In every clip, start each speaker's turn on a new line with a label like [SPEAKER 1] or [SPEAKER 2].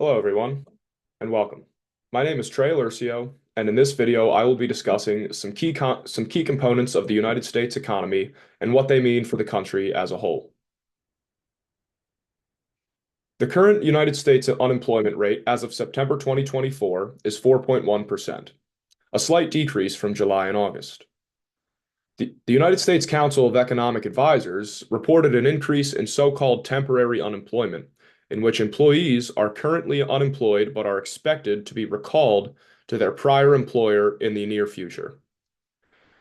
[SPEAKER 1] Hello, everyone, and welcome. My name is Trey Lurcio, and in this video, I will be discussing some key components of the United States economy and what they mean for the country as a whole. The current United States unemployment rate as of September 2024 is 4.1%, a slight decrease from July and August. The United States Council of Economic Advisors reported an increase in so-called temporary unemployment, in which employees are currently unemployed but are expected to be recalled to their prior employer in the near future.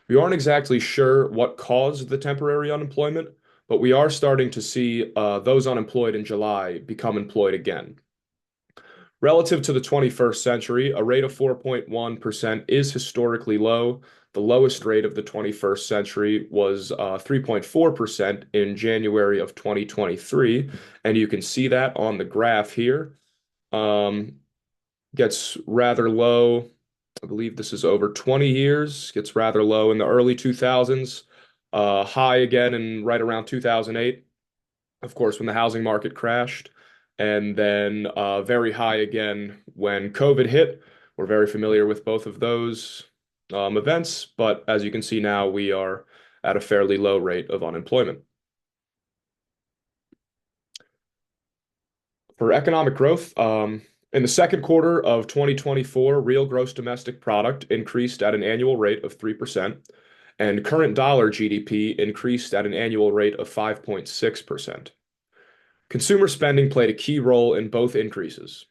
[SPEAKER 1] We aren't exactly sure what caused the temporary unemployment, but we are starting to see those unemployed in July become employed again. Relative to the 21st century, a rate of 4.1% is historically low. The lowest rate of the 21st century was 3.4% in January of 2023, and you can see that on the graph here. Um, Gets rather low. I believe this is over 20 years, gets rather low in the early 2000s, high again in right around 2008, of course, when the housing market crashed, and then very high again when COVID hit. We're very familiar with both of those events, but as you can see now, we are at a fairly low rate of unemployment. For economic growth, in the second quarter of 2024, real gross domestic product increased at an annual rate of 3%, and current dollar GDP increased at an annual rate of 5.6%. Consumer spending played a key role in both increases.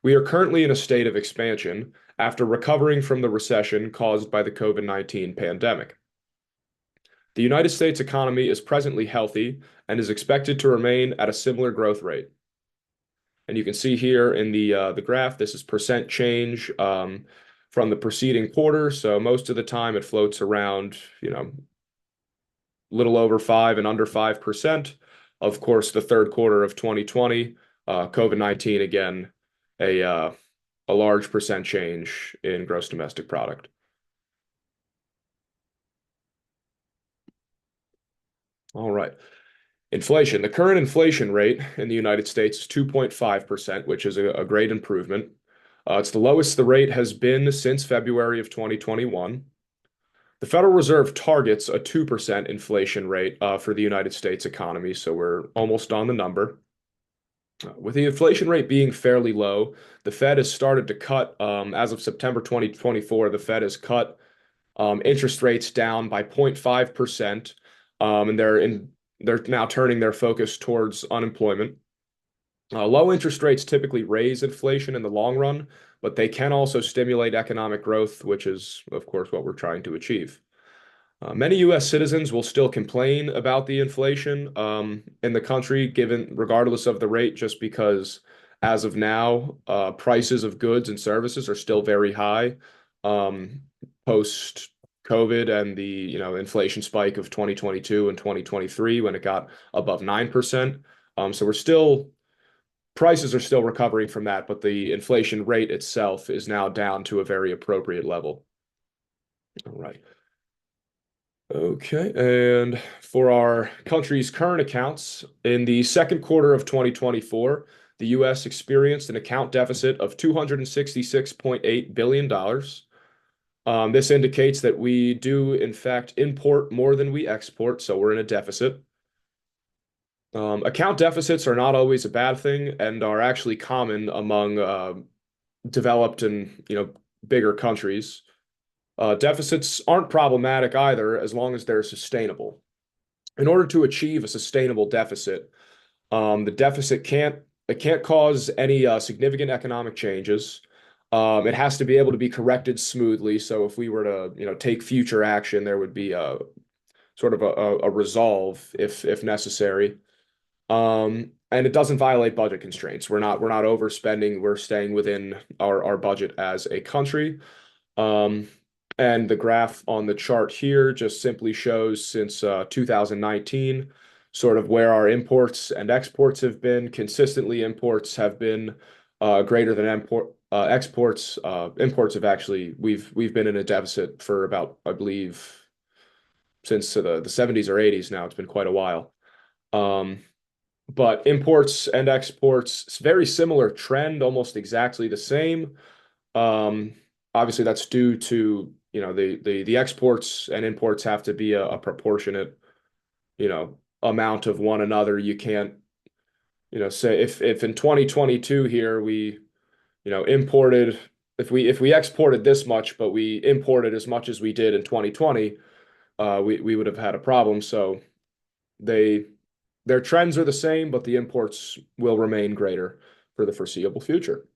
[SPEAKER 1] We are currently in a state of expansion after recovering from the recession caused by the COVID-19 pandemic. The United States economy is presently healthy and is expected to remain at a similar growth rate. And you can see here in the graph, this is percent change from the preceding quarter. So most of the time it floats around, little over 5 and under 5%. Of course, the third quarter of 2020, COVID-19 again, a large percent change in gross domestic product. All right. Inflation. The current inflation rate in the United States is 2.5%, which is a great improvement. It's the lowest the rate has been since February of 2021. The Federal Reserve targets a 2% inflation rate for the United States economy, so we're almost on the number. With the inflation rate being fairly low, the Fed has started to cut, as of September 2024, the Fed has cut interest rates down by 0.5%, and they're now turning their focus towards unemployment. Low interest rates typically raise inflation in the long run, but they can also stimulate economic growth, which is, of course, what we're trying to achieve. Many U.S. citizens will still complain about the inflation in the country, given regardless of the rate, just because as of now, prices of goods and services are still very high post COVID and the inflation spike of 2022 and 2023 when it got above 9%. So prices are still recovering from that, but the inflation rate itself is now down to a very appropriate level. All right. Okay, and for our country's current accounts, in the second quarter of 2024, the U.S. experienced an account deficit of $266.8 billion. This indicates that we do, in fact, import more than we export, so we're in a deficit. Account deficits are not always a bad thing and are actually common among developed and bigger countries. Deficits aren't problematic either as long as they're sustainable. In order to achieve a sustainable deficit, the deficit can't cause any significant economic changes. It has to be able to be corrected smoothly. So if we were to take future action, there would be a sort of a resolve if necessary. And it doesn't violate budget constraints. We're not overspending. We're staying within our budget as a country. And the graph on the chart here just simply shows since 2019, sort of where our imports and exports have been. Consistently, imports have been greater than exports. Imports have actually we've been in a deficit for about, I believe, since the 70s or 80s now. It's been quite a while. but imports and exports, it's very similar trend, almost exactly the same. Um, Obviously, that's due to, the exports and imports have to be a proportionate, amount of one another. You can't, say if in 2022 here we, imported, if we exported this much, but we imported as much as we did in 2020, we would have had a problem. So they their trends are the same, but the imports will remain greater for the foreseeable future.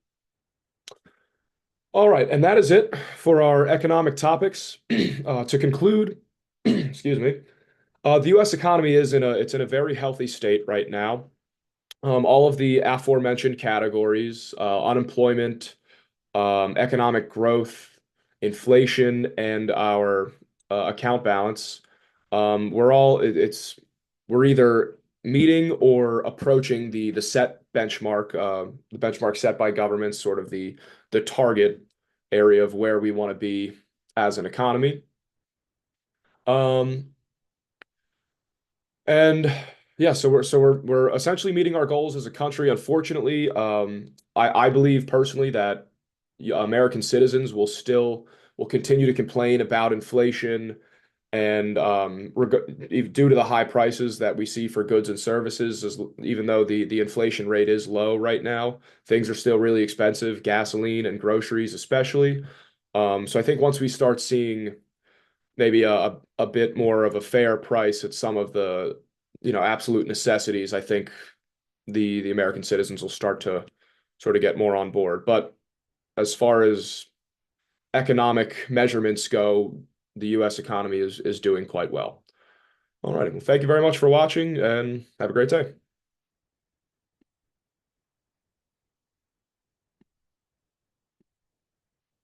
[SPEAKER 1] All right, and that is it for our economic topics. To conclude, excuse me, the U.S. economy is in a very healthy state right now. All of the aforementioned categories, unemployment, economic growth, inflation, and our account balance, we're either meeting or approaching the set benchmark, the benchmark set by governments, sort of the target area of where we want to be as an economy. Um, and yeah, so we're essentially meeting our goals as a country. Unfortunately, I believe personally that American citizens will continue to complain about inflation and due to the high prices that we see for goods and services, even though the inflation rate is low right now, things are still really expensive, gasoline and groceries especially. So I think once we start seeing maybe a bit more of a fair price at some of the absolute necessities, I think the American citizens will start to sort of get more on board. But as far as economic measurements go, the U.S. economy is doing quite well. All right. Well, thank you very much for watching and have a great day.